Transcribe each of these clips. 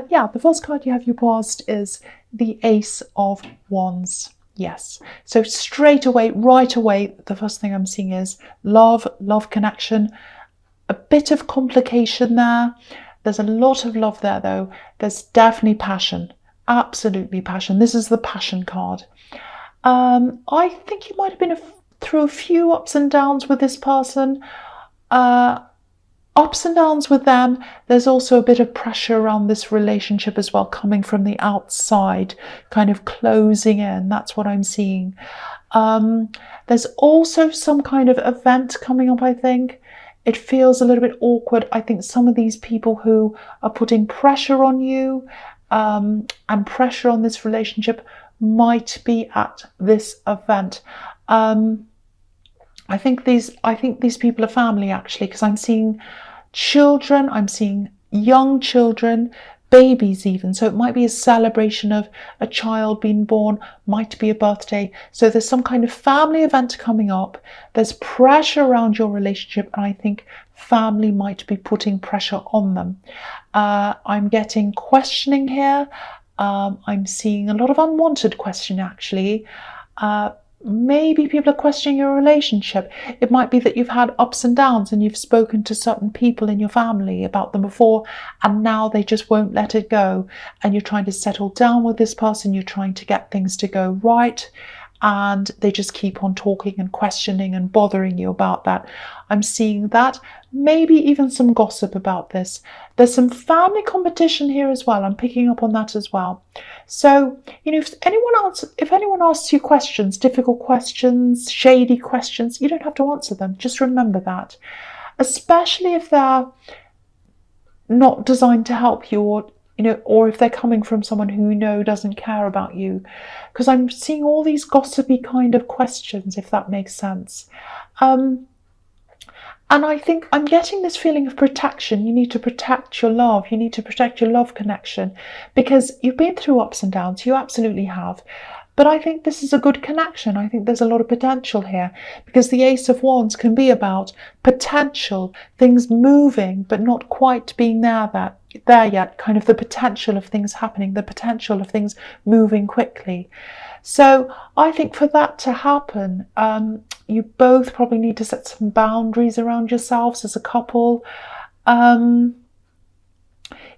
Yeah, the first card you have your past is the Ace of Wands. Yes. So straight away, right away, the first thing I'm seeing is love connection. A bit of complication there. There's a lot of love there, though. There's definitely passion. Absolutely passion. This is the passion card. I think you might have been through a few ups and downs with this person. Ups and downs with them. There's also a bit of pressure around this relationship as well, coming from the outside, kind of closing in. That's what I'm seeing. There's also some kind of event coming up, I think. It feels a little bit awkward. I think some of these people who are putting pressure on you and pressure on this relationship might be at this event. I think these people are family, actually, because I'm seeing children, I'm seeing young children, babies even. So it might be a celebration of a child being born, might be a birthday. So there's some kind of family event coming up. There's pressure around your relationship, and I think family might be putting pressure on them. I'm getting questioning here. I'm seeing a lot of unwanted questioning, actually. Maybe people are questioning your relationship. It might be that you've had ups and downs and you've spoken to certain people in your family about them before, and now they just won't let it go. And you're trying to settle down with this person. You're trying to get things to go right, and they just keep on talking and questioning and bothering you about that. I'm seeing that. Maybe even some gossip about this. There's some family competition here as well. I'm picking up on that as well. So, if anyone asks you questions, difficult questions, shady questions, you don't have to answer them. Just remember that. Especially if they're not designed to help you, or if they're coming from someone who doesn't care about you. Because I'm seeing all these gossipy kind of questions, if that makes sense. And I think I'm getting this feeling of protection. You need to protect your love. You need to protect your love connection, because you've been through ups and downs. You absolutely have. But I think this is a good connection. I think there's a lot of potential here, because the Ace of Wands can be about potential, things moving, but not quite being there yet, kind of the potential of things happening, the potential of things moving quickly. So I think for that to happen, you both probably need to set some boundaries around yourselves as a couple.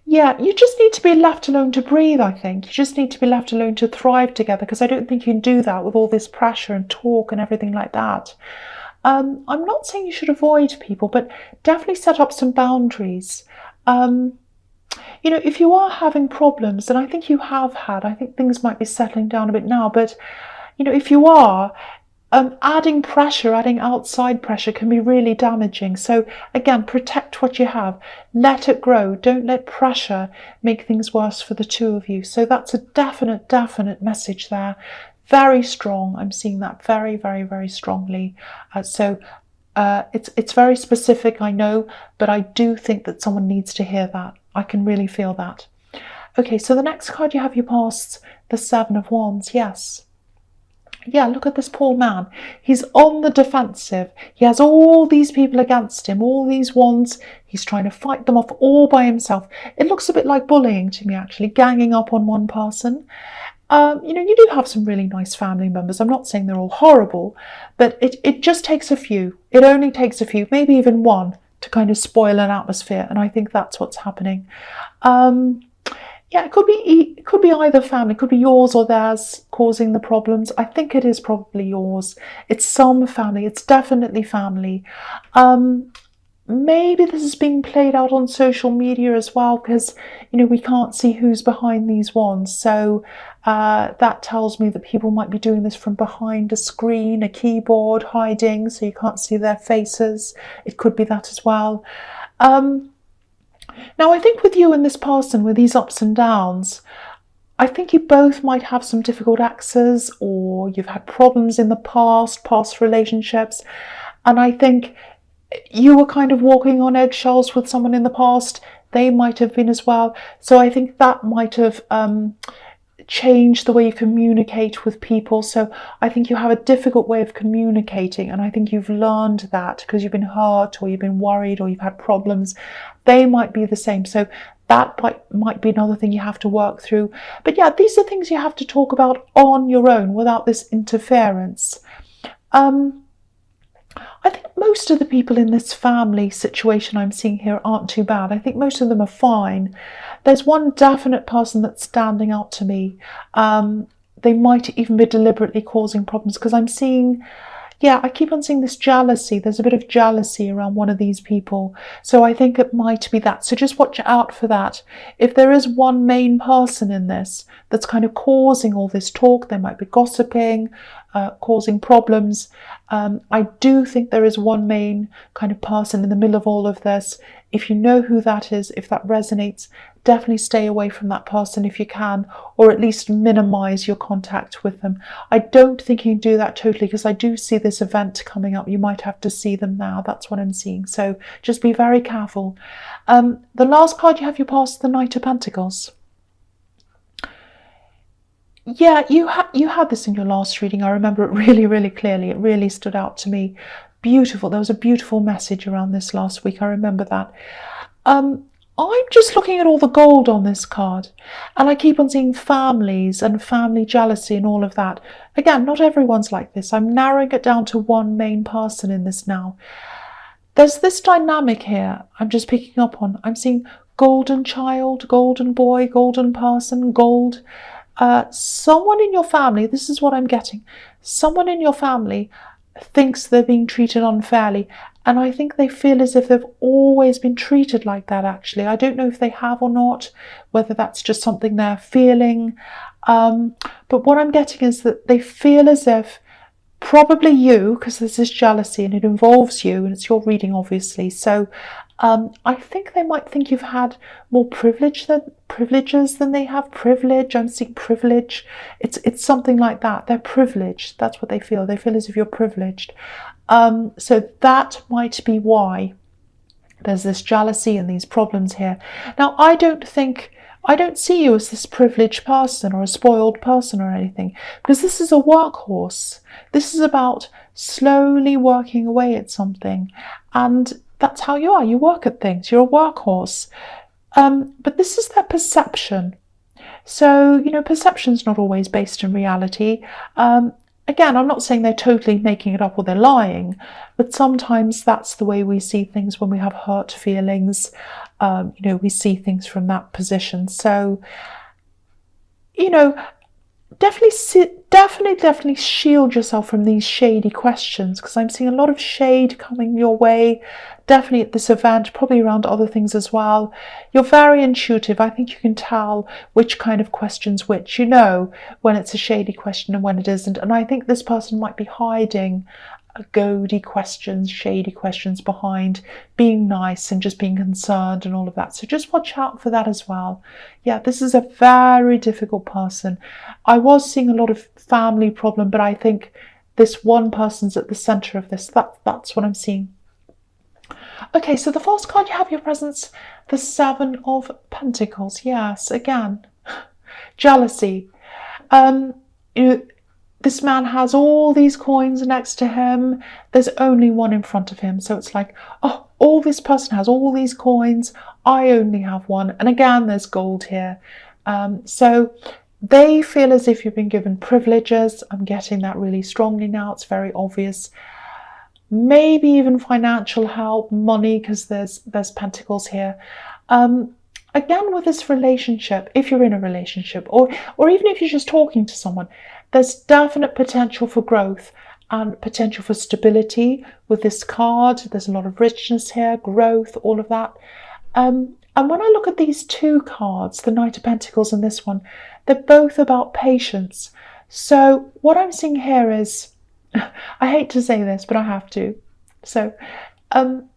Yeah, you just need to be left alone to breathe, I think. You just need to be left alone to thrive together, because I don't think you can do that with all this pressure and talk and everything like that. I'm not saying you should avoid people, but definitely set up some boundaries. If you are having problems, and I think you have had, I think things might be settling down a bit now, but, if you are, adding pressure, adding outside pressure can be really damaging. So again, protect what you have. Let it grow. Don't let pressure make things worse for the two of you. So that's a definite message there. Very strong. I'm seeing that very, very, very strongly. It's very specific, I know, but I do think that someone needs to hear that. I can really feel that. Okay, so the next card you have your past, the Seven of Wands. Yes. Yeah, look at this poor man. He's on the defensive. He has all these people against him, all these wands. He's trying to fight them off all by himself. It looks a bit like bullying to me, actually, ganging up on one person. You do have some really nice family members. I'm not saying they're all horrible, but it just takes a few. It only takes a few, maybe even one, to kind of spoil an atmosphere. And I think that's what's happening. Yeah, it could be either family, it could be yours or theirs causing the problems. I think it is probably yours. It's some family. It's definitely family. Maybe this is being played out on social media as well, because we can't see who's behind these wands. So that tells me that people might be doing this from behind a screen, a keyboard, hiding, so you can't see their faces. It could be that as well. Now, I think with you and this person, with these ups and downs, I think you both might have some difficult exes, or you've had problems in the past relationships. And I think you were kind of walking on eggshells with someone in the past. They might have been as well. So I think that might have change the way you communicate with people. So I think you have a difficult way of communicating, and I think you've learned that because you've been hurt, or you've been worried, or you've had problems. They might be the same. So that might be another thing you have to work through. But yeah, these are things you have to talk about on your own without this interference. I think most of the people in this family situation I'm seeing here aren't too bad. I think most of them are fine. There's one definite person that's standing out to me. They might even be deliberately causing problems, because I'm seeing, yeah, I keep on seeing this jealousy. There's a bit of jealousy around one of these people. So I think it might be that. So just watch out for that. If there is one main person in this that's kind of causing all this talk, they might be gossiping, causing problems. I do think there is one main kind of person in the middle of all of this. If you know who that is, if that resonates, definitely stay away from that person if you can, or at least minimize your contact with them. I don't think you can do that totally, because I do see this event coming up. You might have to see them now. That's what I'm seeing. So just be very careful. The last card you have, you pass the Knight of Pentacles. Yeah, you had this in your last reading. I remember it really, really clearly. It really stood out to me. Beautiful. There was a beautiful message around this last week. I remember that. I'm just looking at all the gold on this card, and I keep on seeing families and family jealousy and all of that. Again, not everyone's like this. I'm narrowing it down to one main person in this now. There's this dynamic here I'm just picking up on. I'm seeing golden child, golden boy, golden person, gold. Someone in your family, this is what I'm getting, someone in your family thinks they're being treated unfairly, and I think they feel as if they've always been treated like that, actually. I don't know if they have or not, whether that's just something they're feeling, but what I'm getting is that they feel as if, probably you, because there's this jealousy and it involves you, and it's your reading obviously, so I think they might think you've had more privileges than they have privilege. I'm seeing privilege. It's something like that. They're privileged. That's what they feel. They feel as if you're privileged. So that might be why there's this jealousy and these problems here. Now, I don't see you as this privileged person or a spoiled person or anything, because this is a workhorse. This is about slowly working away at something, and that's how you are. You work at things. You're a workhorse. But this is their perception. So, perception's not always based in reality. Again, I'm not saying they're totally making it up or they're lying, but sometimes that's the way we see things when we have hurt feelings. We see things from that position. So, definitely shield yourself from these shady questions, because I'm seeing a lot of shade coming your way, definitely at this event, probably around other things as well. You're very intuitive. I think you can tell which kind of questions which, when it's a shady question and when it isn't. And I think this person might be hiding goady questions, shady questions behind being nice and just being concerned and all of that. So just watch out for that as well. Yeah, this is a very difficult person. I was seeing a lot of family problem, but I think this one person's at the center of this. That's what I'm seeing. Okay, so the first card you have your presence, the Seven of Pentacles. Yes, again, jealousy. This man has all these coins next to him. There's only one in front of him. So it's like, oh, all this person has all these coins. I only have one. And again, there's gold here. So they feel as if you've been given privileges. I'm getting that really strongly now. It's very obvious. Maybe even financial help, money, because there's pentacles here. Again, with this relationship, if you're in a relationship, or even if you're just talking to someone, there's definite potential for growth and potential for stability with this card. There's a lot of richness here, growth, all of that. And when I look at these two cards, the Knight of Pentacles and this one, they're both about patience. So what I'm seeing here is, I hate to say this, but I have to. So I'm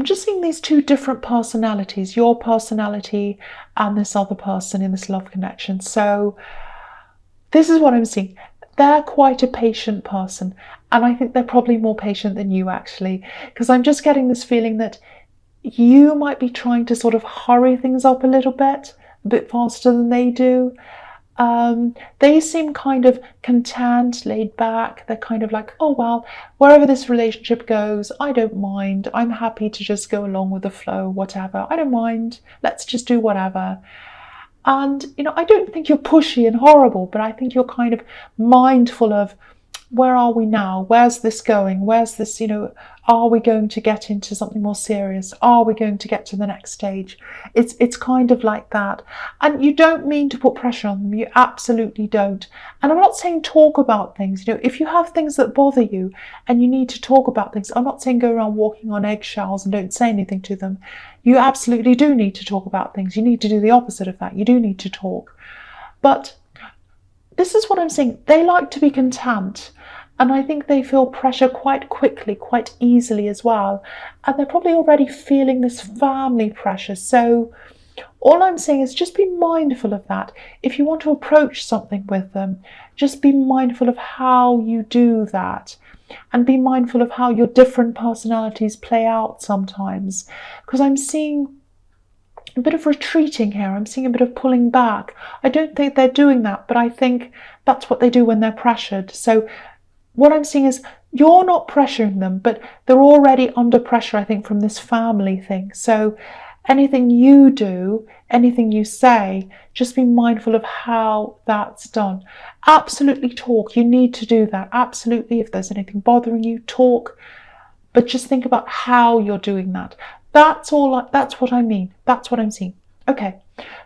just seeing these two different personalities, your personality and this other person in this love connection. So this is what I'm seeing. They're quite a patient person, and I think they're probably more patient than you, actually, because I'm just getting this feeling that you might be trying to sort of hurry things up a bit faster than they do. They seem kind of content, laid back. They're kind of like, oh, well, wherever this relationship goes, I don't mind. I'm happy to just go along with the flow, whatever. I don't mind. Let's just do whatever. And, I don't think you're pushy and horrible, but I think you're kind of mindful of, where are we now? Where's this going? Where's this, are we going to get into something more serious? Are we going to get to the next stage? It's kind of like that. And you don't mean to put pressure on them. You absolutely don't. And I'm not saying talk about things. If you have things that bother you and you need to talk about things, I'm not saying go around walking on eggshells and don't say anything to them. You absolutely do need to talk about things. You need to do the opposite of that. You do need to talk. But this is what I'm saying. They like to be content. And I think they feel pressure quite quickly, quite easily as well. And they're probably already feeling this family pressure. So all I'm saying is just be mindful of that. If you want to approach something with them, just be mindful of how you do that. And be mindful of how your different personalities play out sometimes. Because I'm seeing a bit of retreating here. I'm seeing a bit of pulling back. I don't think they're doing that, but I think that's what they do when they're pressured. So what I'm seeing is you're not pressuring them, but they're already under pressure, I think, from this family thing. So anything you do, anything you say, just be mindful of how that's done. Absolutely talk. You need to do that. Absolutely. If there's anything bothering you, talk. But just think about how you're doing that. That's what I mean. That's what I'm seeing. Okay.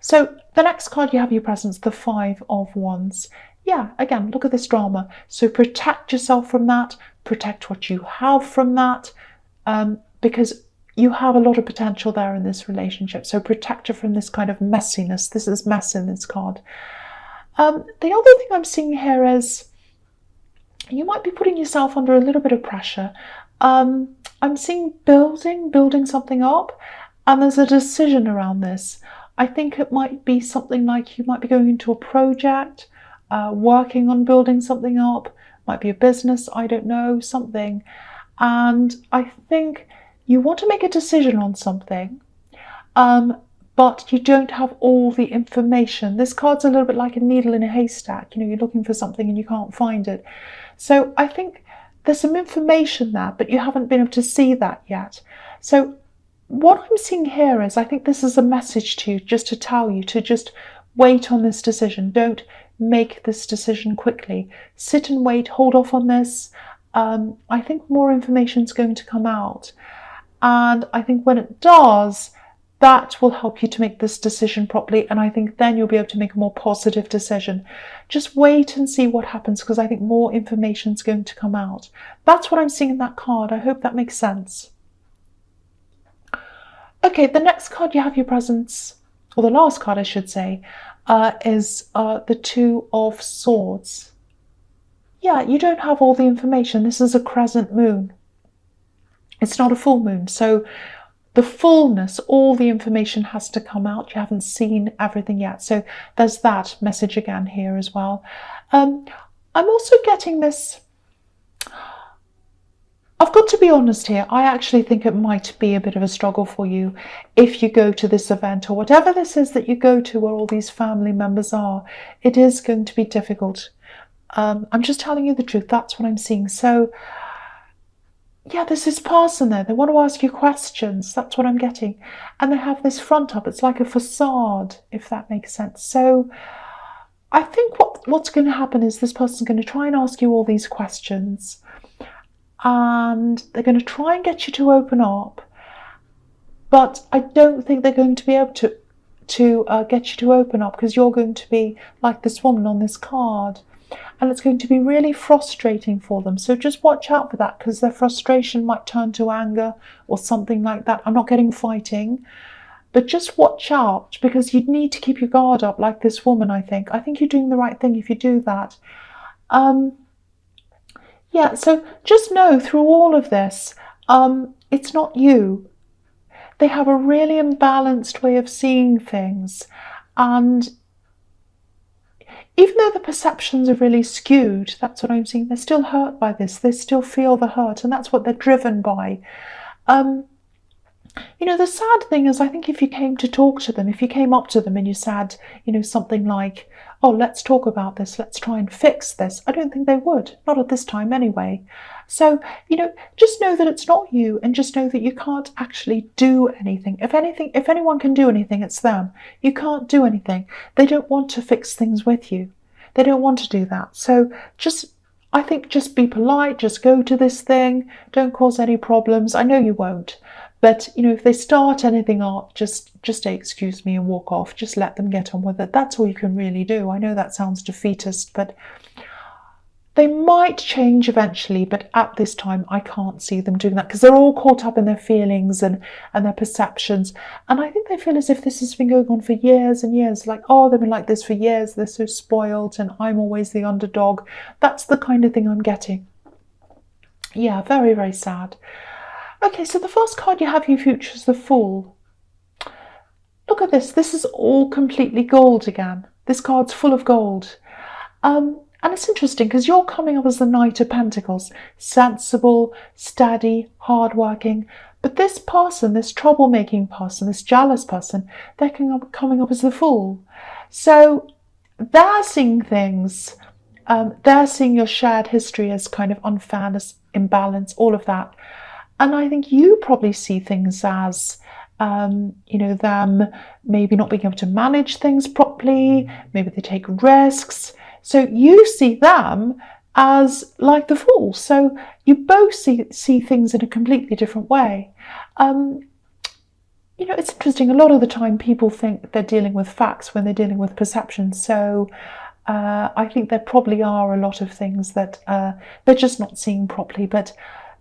So the next card you have your presence, the Five of Wands. Yeah, again, look at this drama. So protect yourself from that. Protect what you have from that, because you have a lot of potential there in this relationship. So protect her from this kind of messiness. This is mess in this card. The other thing I'm seeing here is you might be putting yourself under a little bit of pressure. I'm seeing building something up, and there's a decision around this. I think it might be something like you might be going into a project, working on building something up, might be a business, I don't know, something. And I think you want to make a decision on something, but you don't have all the information. This card's a little bit like a needle in a haystack. You're looking for something and you can't find it. So I think there's some information there, but you haven't been able to see that yet. So what I'm seeing here is, I think this is a message to you, just to tell you to just wait on this decision. Don't make this decision quickly. Sit and wait, hold off on this. I think more information is going to come out. And I think when it does, that will help you to make this decision properly. And I think then you'll be able to make a more positive decision. Just wait and see what happens, because I think more information is going to come out. That's what I'm seeing in that card. I hope that makes sense. Okay, the next card you have your presence, or the last card I should say, is the Two of Swords. Yeah, you don't have all the information. This is a crescent moon. It's not a full moon. So the fullness, all the information has to come out. You haven't seen everything yet. So there's that message again here as well. I'm also getting this. I've got to be honest here. I actually think it might be a bit of a struggle for you if you go to this event or whatever this is that you go to where all these family members are. It is going to be difficult. I'm just telling you the truth. That's what I'm seeing. So yeah, there's this person there. They want to ask you questions. That's what I'm getting. And they have this front up. It's like a facade, if that makes sense. So I think what's going to happen is this person's going to try and ask you all these questions. And they're going to try and get you to open up. But I don't think they're going to be able to get you to open up, because you're going to be like this woman on this card. And it's going to be really frustrating for them. So just watch out for that, because their frustration might turn to anger or something like that. I'm not getting fighting, but just watch out, because you need to keep your guard up like this woman, I think. I think you're doing the right thing if you do that. Yeah, so just know through all of this, it's not you. They have a really imbalanced way of seeing things. And even though the perceptions are really skewed, that's what I'm seeing, they're still hurt by this. They still feel the hurt, and that's what they're driven by. The sad thing is, I think if you came to talk to them, if you came up to them and you said, something like, oh, let's talk about this, let's try and fix this, I don't think they would, not at this time anyway. So, just know that it's not you, and just know that you can't actually do anything. If anyone can do anything, it's them. You can't do anything. They don't want to fix things with you. They don't want to do that. So I think just be polite, just go to this thing, don't cause any problems. I know you won't. But, if they start anything up, just say, excuse me, and walk off. Just let them get on with it. That's all you can really do. I know that sounds defeatist, but they might change eventually. But at this time, I can't see them doing that because they're all caught up in their feelings and their perceptions. And I think they feel as if this has been going on for years and years. Like, oh, they've been like this for years. They're so spoiled and I'm always the underdog. That's the kind of thing I'm getting. Yeah, very, very sad. Okay, so the first card you have for your future is the Fool. Look at this. This is all completely gold again. This card's full of gold. And it's interesting because you're coming up as the Knight of Pentacles. Sensible, steady, hardworking. But this person, this troublemaking person, this jealous person, they're coming up as the Fool. So they're seeing things. They're seeing your shared history as kind of unfairness, imbalance, all of that. And I think you probably see things as, them maybe not being able to manage things properly, maybe they take risks. So you see them as like the Fool. So you both see things in a completely different way. It's interesting. A lot of the time people think they're dealing with facts when they're dealing with perception. So I think there probably are a lot of things that they're just not seeing properly. But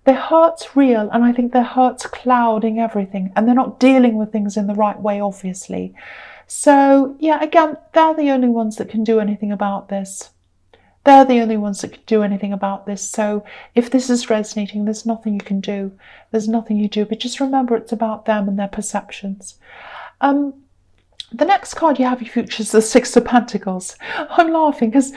their hurt's real, and I think their hurt's clouding everything, and they're not dealing with things in the right way, obviously. So, yeah, again, they're the only ones that can do anything about this. They're the only ones that can do anything about this. So if this is resonating, there's nothing you can do. There's nothing you do, but just remember it's about them and their perceptions. The next card you have your future is the Six of Pentacles. I'm laughing because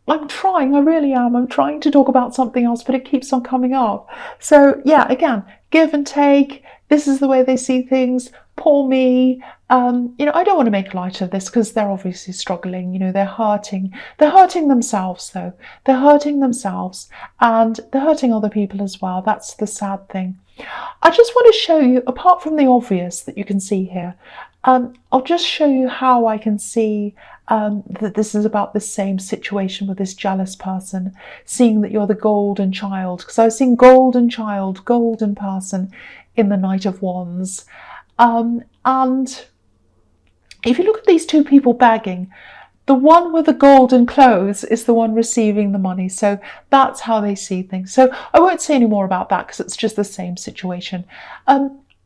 I'm trying, I really am. I'm trying to talk about something else, but it keeps on coming up. So yeah, again, give and take. This is the way they see things. Poor me. I don't want to make light of this because they're obviously struggling. They're hurting. They're hurting themselves, though. They're hurting themselves and they're hurting other people as well. That's the sad thing. I just want to show you, apart from the obvious that you can see here, I'll just show you how I can see that this is about the same situation with this jealous person, seeing that you're the golden child. Because I was seeing golden child, golden person in the Knight of Wands. And if you look at these two people begging, the one with the golden clothes is the one receiving the money. So that's how they see things. So I won't say any more about that because it's just the same situation.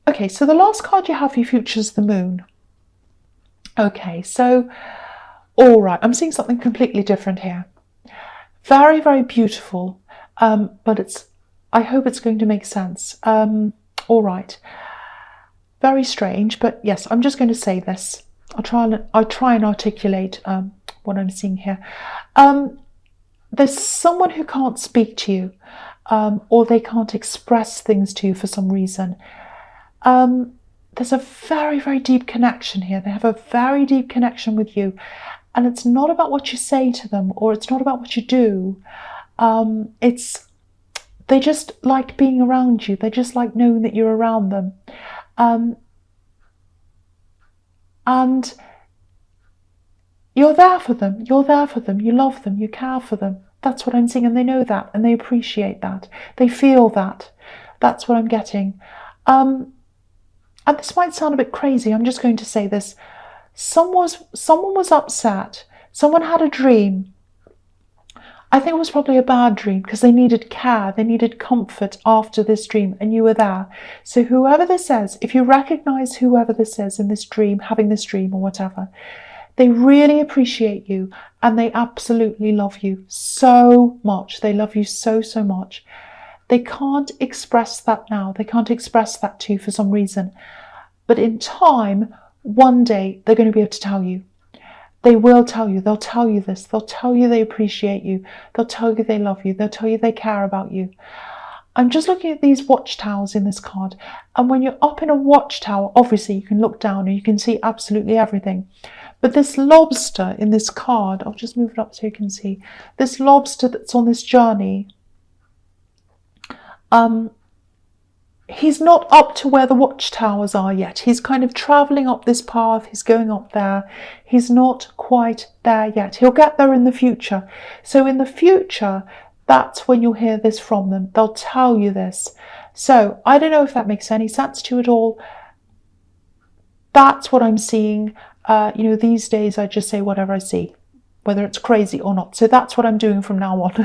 Okay, so the last card you have for your future is the Moon. Okay, so, all right, I'm seeing something completely different here. Very, very beautiful, but I hope it's going to make sense. All right, very strange, but yes, I'm just going to say this. I'll try and articulate what I'm seeing here. There's someone who can't speak to you, or they can't express things to you for some reason. There's a very, very deep connection here. They have a very deep connection with you. And it's not about what you say to them, or it's not about what you do. They just like being around you. They just like knowing that you're around them. And you're there for them. You're there for them. You love them. You care for them. That's what I'm seeing. And they know that. And they appreciate that. They feel that. That's what I'm getting. And this might sound a bit crazy. I'm just going to say this. Someone was upset. Someone had a dream. I think it was probably a bad dream because they needed care. They needed comfort after this dream, and you were there. So whoever this is, if you recognize whoever this is in this dream, having this dream or whatever, they really appreciate you and they absolutely love you so much. They love you so, so much. They can't express that now. They can't express that to you for some reason. But in time, one day, they're going to be able to tell you. They will tell you. They'll tell you this. They'll tell you they appreciate you. They'll tell you they love you. They'll tell you they care about you. I'm just looking at these watchtowers in this card. And when you're up in a watchtower, obviously you can look down and you can see absolutely everything. But this lobster in this card, I'll just move it up so you can see. This lobster that's on this journey, he's not up to where the watchtowers are yet. He's kind of travelling up this path. He's going up there. He's not quite there yet. He'll get there in the future. So in the future, that's when you'll hear this from them. They'll tell you this. So I don't know if that makes any sense to you at all. That's what I'm seeing. These days I just say whatever I see, whether it's crazy or not. So that's what I'm doing from now on.